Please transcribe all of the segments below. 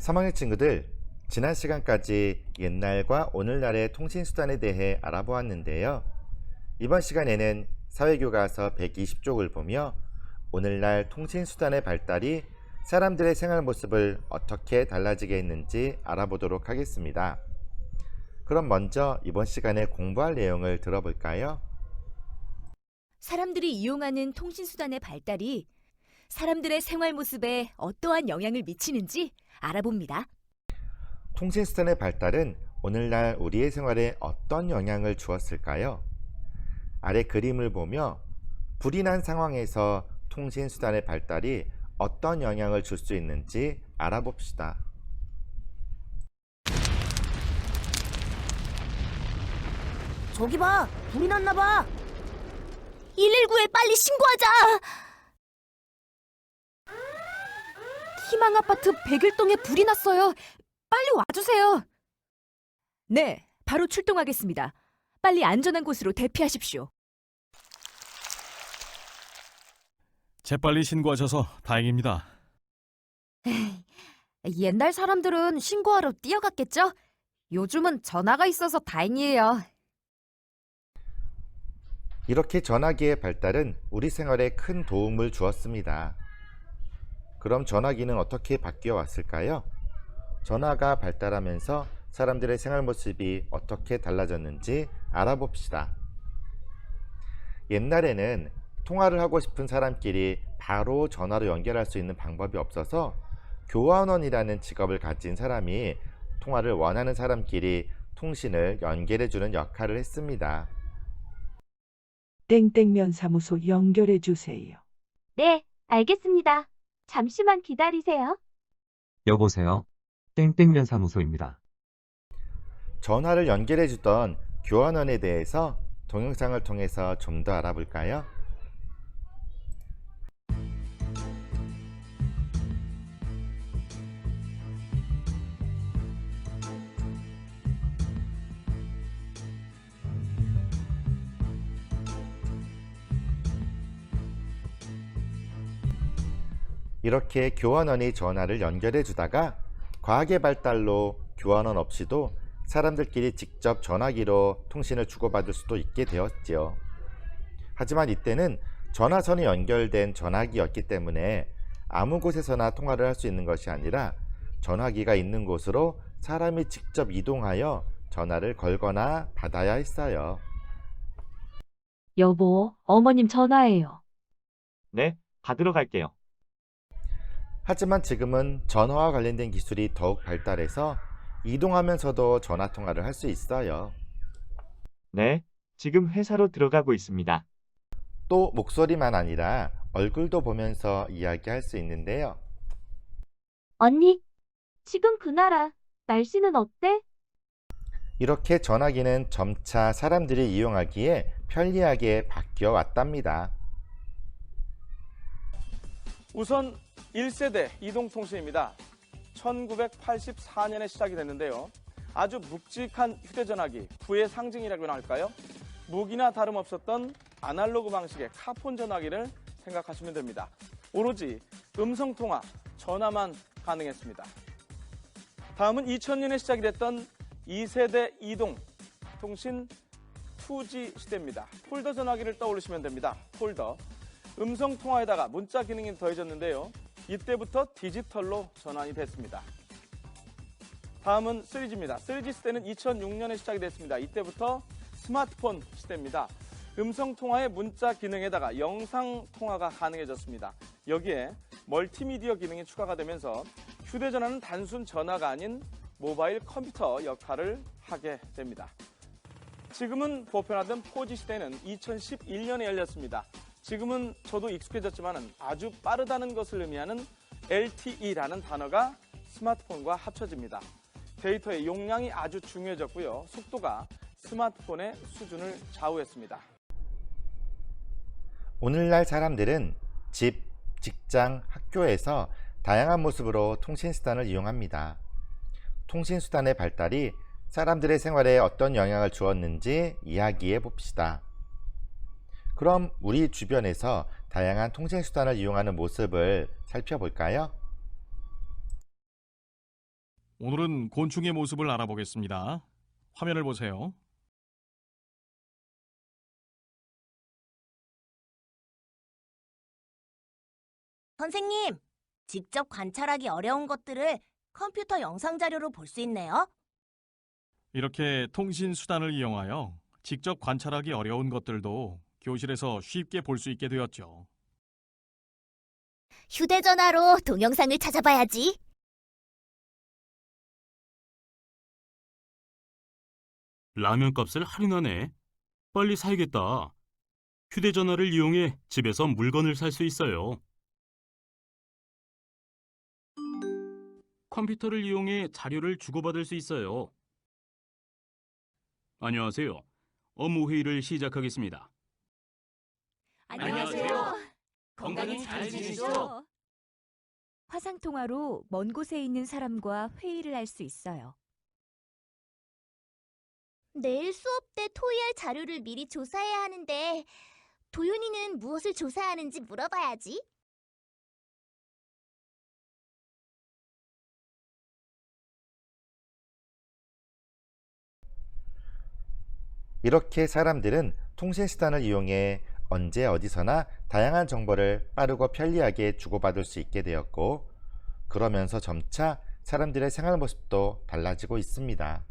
3학년 친구들, 지난 시간까지 옛날과 오늘날의 통신수단에 대해 알아보았는데요. 이번 시간에는 사회교과서 120쪽을 보며 오늘날 통신수단의 발달이 사람들의 생활 모습을 어떻게 달라지게 했는지 알아보도록 하겠습니다. 그럼 먼저 이번 시간에 공부할 내용을 들어볼까요? 사람들이 이용하는 통신수단의 발달이 사람들의 생활 모습에 어떠한 영향을 미치는지 알아봅니다. 통신수단의 발달은 오늘날 우리의 생활에 어떤 영향을 주었을까요? 아래 그림을 보며 불이 난 상황에서 통신수단의 발달이 어떤 영향을 줄 수 있는지 알아봅시다. 저기 봐! 불이 났나 봐! 119에 빨리 신고하자! 희망아파트 101동에 불이 났어요. 빨리 와주세요. 네, 바로 출동하겠습니다. 빨리 안전한 곳으로 대피하십시오. 재빨리 신고하셔서 다행입니다. 옛날 사람들은 신고하러 뛰어갔겠죠? 요즘은 전화가 있어서 다행이에요. 이렇게 전화기의 발달은 우리 생활에 큰 도움을 주었습니다. 그럼 전화기는 어떻게 바뀌어 왔을까요? 전화가 발달하면서 사람들의 생활 모습이 어떻게 달라졌는지 알아봅시다. 옛날에는 통화를 하고 싶은 사람끼리 바로 전화로 연결할 수 있는 방법이 없어서 교환원이라는 직업을 가진 사람이 통화를 원하는 사람끼리 통신을 연결해주는 역할을 했습니다. 땡땡면 사무소 연결해 주세요. 네, 알겠습니다. 잠시만 기다리세요. 여보세요? 땡땡면 사무소입니다. 전화를 연결해주던 교환원에 대해서 동영상을 통해서 좀 더 알아볼까요? 이렇게 교환원이 전화를 연결해 주다가 과학의 발달로 교환원 없이도 사람들끼리 직접 전화기로 통신을 주고받을 수도 있게 되었지요. 하지만 이때는 전화선이 연결된 전화기였기 때문에 아무 곳에서나 통화를 할 수 있는 것이 아니라 전화기가 있는 곳으로 사람이 직접 이동하여 전화를 걸거나 받아야 했어요. 여보, 어머님 전화예요. 네, 받으러 갈게요. 하지만 지금은 전화와 관련된 기술이 더욱 발달해서 이동하면서도 전화 통화를 할 수 있어요. 네, 지금 회사로 들어가고 있습니다. 또 목소리만 아니라 얼굴도 보면서 이야기할 수 있는데요. 언니, 지금 그 나라 날씨는 어때? 이렇게 전화기는 점차 사람들이 이용하기에 편리하게 바뀌어 왔답니다. 우선 1세대 이동통신입니다. 1984년에 시작이 됐는데요. 아주 묵직한 휴대전화기, 부의 상징이라고나 할까요? 무기나 다름없었던 아날로그 방식의 카폰 전화기를 생각하시면 됩니다. 오로지 음성통화, 전화만 가능했습니다. 다음은 2000년에 시작이 됐던 2세대 이동통신 2G 시대입니다. 폴더 전화기를 떠올리시면 됩니다. 폴더. 음성통화에다가 문자 기능이 더해졌는데요. 이때부터 디지털로 전환이 됐습니다. 다음은 3G입니다. 3G 시대는 2006년에 시작이 됐습니다. 이때부터 스마트폰 시대입니다. 음성통화의 문자 기능에다가 영상통화가 가능해졌습니다. 여기에 멀티미디어 기능이 추가가 되면서 휴대전화는 단순 전화가 아닌 모바일 컴퓨터 역할을 하게 됩니다. 지금은 보편화된 4G 시대는 2011년에 열렸습니다. 지금은 저도 익숙해졌지만 아주 빠르다는 것을 의미하는 LTE라는 단어가 스마트폰과 합쳐집니다. 데이터의 용량이 아주 중요해졌고요. 속도가 스마트폰의 수준을 좌우했습니다. 오늘날 사람들은 집, 직장, 학교에서 다양한 모습으로 통신수단을 이용합니다. 통신수단의 발달이 사람들의 생활에 어떤 영향을 주었는지 이야기해 봅시다. 그럼 우리 주변에서 다양한 통신수단을 이용하는 모습을 살펴볼까요? 오늘은 곤충의 모습을 알아보겠습니다. 화면을 보세요. 선생님, 직접 관찰하기 어려운 것들을 컴퓨터 영상 자료로 볼 수 있네요. 이렇게 통신 수단을 이용하여 직접 관찰하기 어려운 것들도 교실에서 쉽게 볼 수 있게 되었죠. 휴대전화로 동영상을 찾아봐야지. 라면 값을 할인하네. 빨리 사야겠다. 휴대전화를 이용해 집에서 물건을 살 수 있어요. 컴퓨터를 이용해 자료를 주고받을 수 있어요. 안녕하세요. 업무 회의를 시작하겠습니다. 안녕하세요. 건강히 잘 지내시죠? 화상 통화로 먼 곳에 있는 사람과 회의를 할 수 있어요. 내일 수업 때 토의할 자료를 미리 조사해야 하는데 도윤이는 무엇을 조사해야 하는지 물어봐야지. 이렇게 사람들은 통신수단을 이용해 언제 어디서나 다양한 정보를 빠르고 편리하게 주고받을 수 있게 되었고, 그러면서 점차 사람들의 생활 모습도 달라지고 있습니다.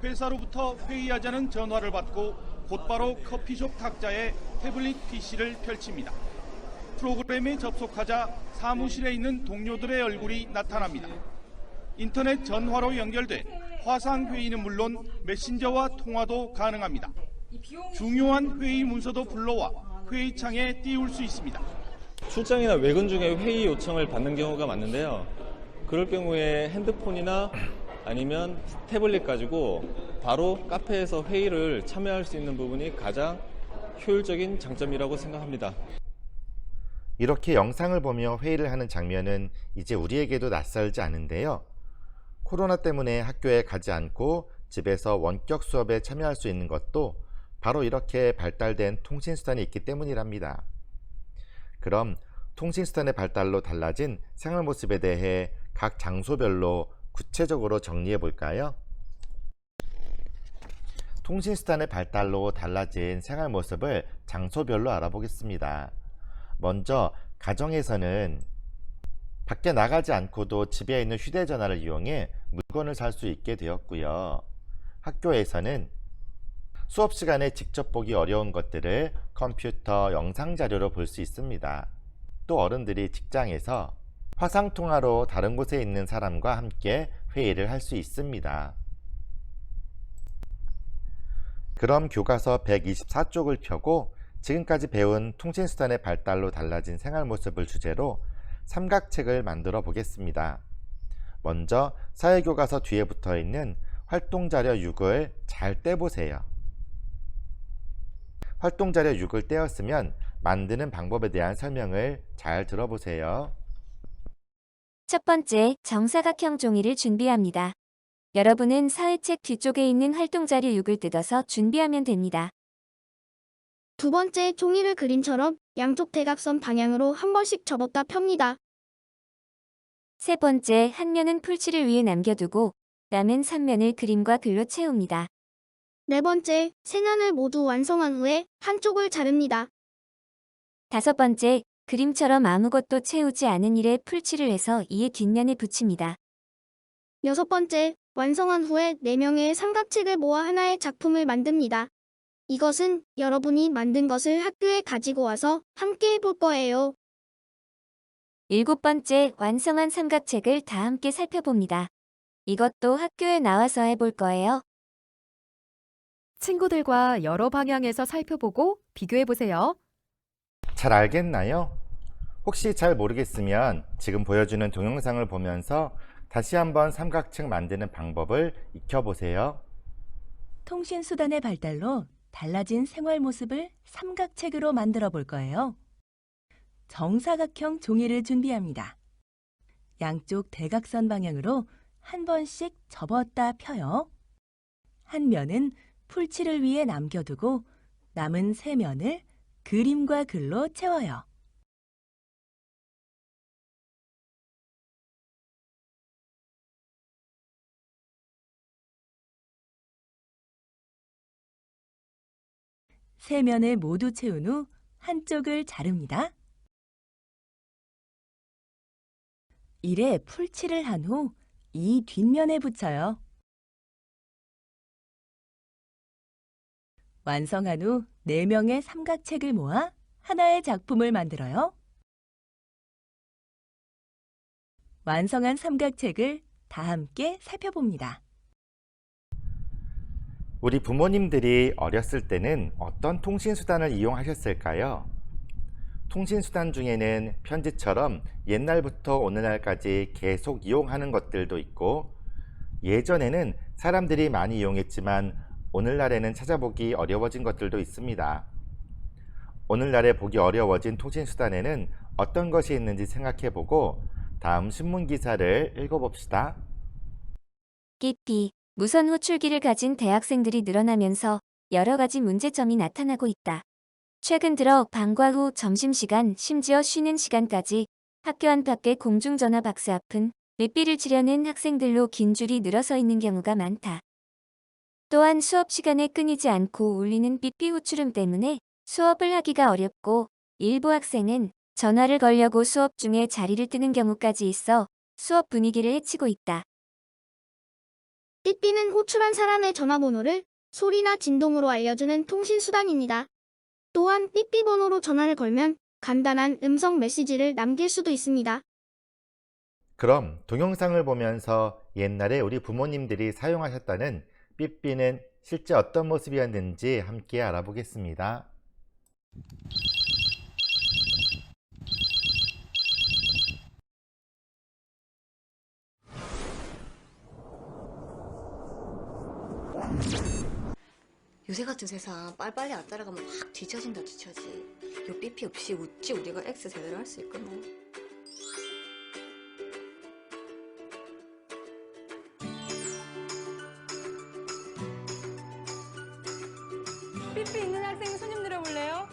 회사로부터 회의하자는 전화를 받고 곧바로 커피숍 탁자에 태블릿 PC를 펼칩니다. 프로그램에 접속하자 사무실에 있는 동료들의 얼굴이 나타납니다. 인터넷 전화로 연결돼 화상 회의는 물론 메신저와 통화도 가능합니다. 중요한 회의 문서도 불러와 회의창에 띄울 수 있습니다. 출장이나 외근 중에 회의 요청을 받는 경우가 많은데요. 그럴 경우에 핸드폰이나 아니면 태블릿 가지고 바로 카페에서 회의를 참여할 수 있는 부분이 가장 효율적인 장점이라고 생각합니다. 이렇게 영상을 보며 회의를 하는 장면은 이제 우리에게도 낯설지 않은데요. 코로나 때문에 학교에 가지 않고 집에서 원격 수업에 참여할 수 있는 것도 바로 이렇게 발달된 통신수단이 있기 때문이랍니다. 그럼 통신수단의 발달로 달라진 생활 모습에 대해 각 장소별로 구체적으로 정리해 볼까요? 통신수단의 발달로 달라진 생활 모습을 장소별로 알아보겠습니다. 먼저 가정에서는 밖에 나가지 않고도 집에 있는 휴대전화를 이용해 물건을 살 수 있게 되었고요. 학교에서는 수업 시간에 직접 보기 어려운 것들을 컴퓨터 영상 자료로 볼 수 있습니다. 또 어른들이 직장에서 화상통화로 다른 곳에 있는 사람과 함께 회의를 할 수 있습니다. 그럼 교과서 124쪽을 펴고 지금까지 배운 통신수단의 발달로 달라진 생활 모습을 주제로 삼각책을 만들어 보겠습니다. 먼저 사회교과서 뒤에 붙어 있는 활동자료 6을 잘 떼보세요. 활동자료 6을 떼었으면 만드는 방법에 대한 설명을 잘 들어보세요. 첫 번째, 정사각형 종이를 준비합니다. 여러분은 사회책 뒤쪽에 있는 활동자료 6을 뜯어서 준비하면 됩니다. 두 번째, 종이를 그림처럼 양쪽 대각선 방향으로 한 번씩 접었다 펴니다. 세 번째, 한 면은 풀칠을 위해 남겨두고 남은 3면을 그림과 글로 채웁니다. 네 번째, 세 면을 모두 완성한 후에 한쪽을 자릅니다. 다섯 번째, 그림처럼 아무것도 채우지 않은 일에 풀칠을 해서 이에 뒷면에 붙입니다. 여섯 번째, 완성한 후에 4명의 삼각책을 모아 하나의 작품을 만듭니다. 이것은 여러분이 만든 것을 학교에 가지고 와서 함께 해볼 거예요. 일곱 번째, 완성한 삼각책을 다 함께 살펴봅니다. 이것도 학교에 나와서 해볼 거예요. 친구들과 여러 방향에서 살펴보고 비교해보세요. 잘 알겠나요? 혹시 잘 모르겠으면 지금 보여주는 동영상을 보면서 다시 한번 삼각책 만드는 방법을 익혀보세요. 통신수단의 발달로 달라진 생활 모습을 삼각책으로 만들어 볼 거예요. 정사각형 종이를 준비합니다. 양쪽 대각선 방향으로 한 번씩 접었다 펴요. 한 면은 풀칠을 위해 남겨두고 남은 3면을 그림과 글로 채워요. 세 면을 모두 채운 후 한쪽을 자릅니다. 이래 풀칠을 한 후 이 뒷면에 붙여요. 완성한 후 4명의 삼각책을 모아 하나의 작품을 만들어요. 완성한 삼각책을 다 함께 살펴봅니다. 우리 부모님들이 어렸을 때는 어떤 통신수단을 이용하셨을까요? 통신수단 중에는 편지처럼 옛날부터 오늘날까지 계속 이용하는 것들도 있고, 예전에는 사람들이 많이 이용했지만 오늘날에는 찾아보기 어려워진 것들도 있습니다. 오늘날에 보기 어려워진 통신수단에는 어떤 것이 있는지 생각해보고 다음 신문 기사를 읽어봅시다. 끼피, 무선 호출기를 가진 대학생들이 늘어나면서 여러 가지 문제점이 나타나고 있다. 최근 들어 방과 후 점심시간, 심지어 쉬는 시간까지 학교 안팎의 공중전화 박스 앞은 삐삐를 치려는 학생들로 긴 줄이 늘어서 있는 경우가 많다. 또한 수업 시간에 끊이지 않고 울리는 삐삐 호출음 때문에 수업을 하기가 어렵고, 일부 학생은 전화를 걸려고 수업 중에 자리를 뜨는 경우까지 있어 수업 분위기를 해치고 있다. 삐삐는 호출한 사람의 전화번호를 소리나 진동으로 알려주는 통신수단입니다. 또한 삐삐 번호로 전화를 걸면 간단한 음성 메시지를 남길 수도 있습니다. 그럼 동영상을 보면서 옛날에 우리 부모님들이 사용하셨다는 삐삐는 실제 어떤 모습이었는지 함께 알아보겠습니다. 요새 같은 세상 빨리빨리 안 따라가면 확 뒤처진다. 요 삐삐 없이 어찌 우리가 X 제대로 할 수 있겠노. 삐삐 있는 학생 손님 들어볼래요?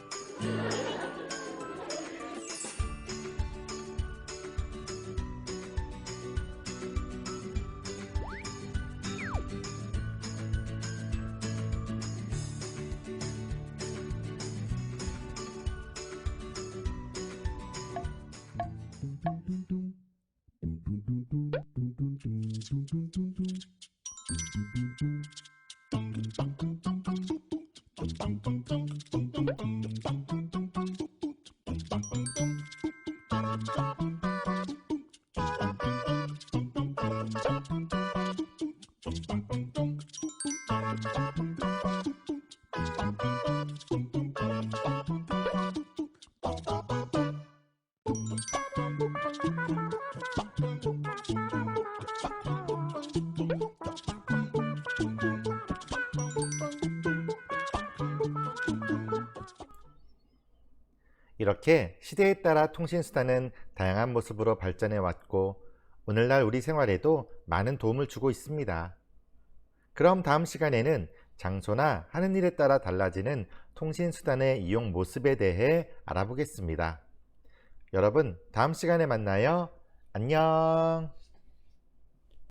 이렇게 시대에 따라 통신수단은 다양한 모습으로 발전해 왔고, 오늘날 우리 생활에도 많은 도움을 주고 있습니다. 그럼 다음 시간에는 장소나 하는 일에 따라 달라지는 통신수단의 이용 모습에 대해 알아보겠습니다. 여러분, 다음 시간에 만나요. 안녕.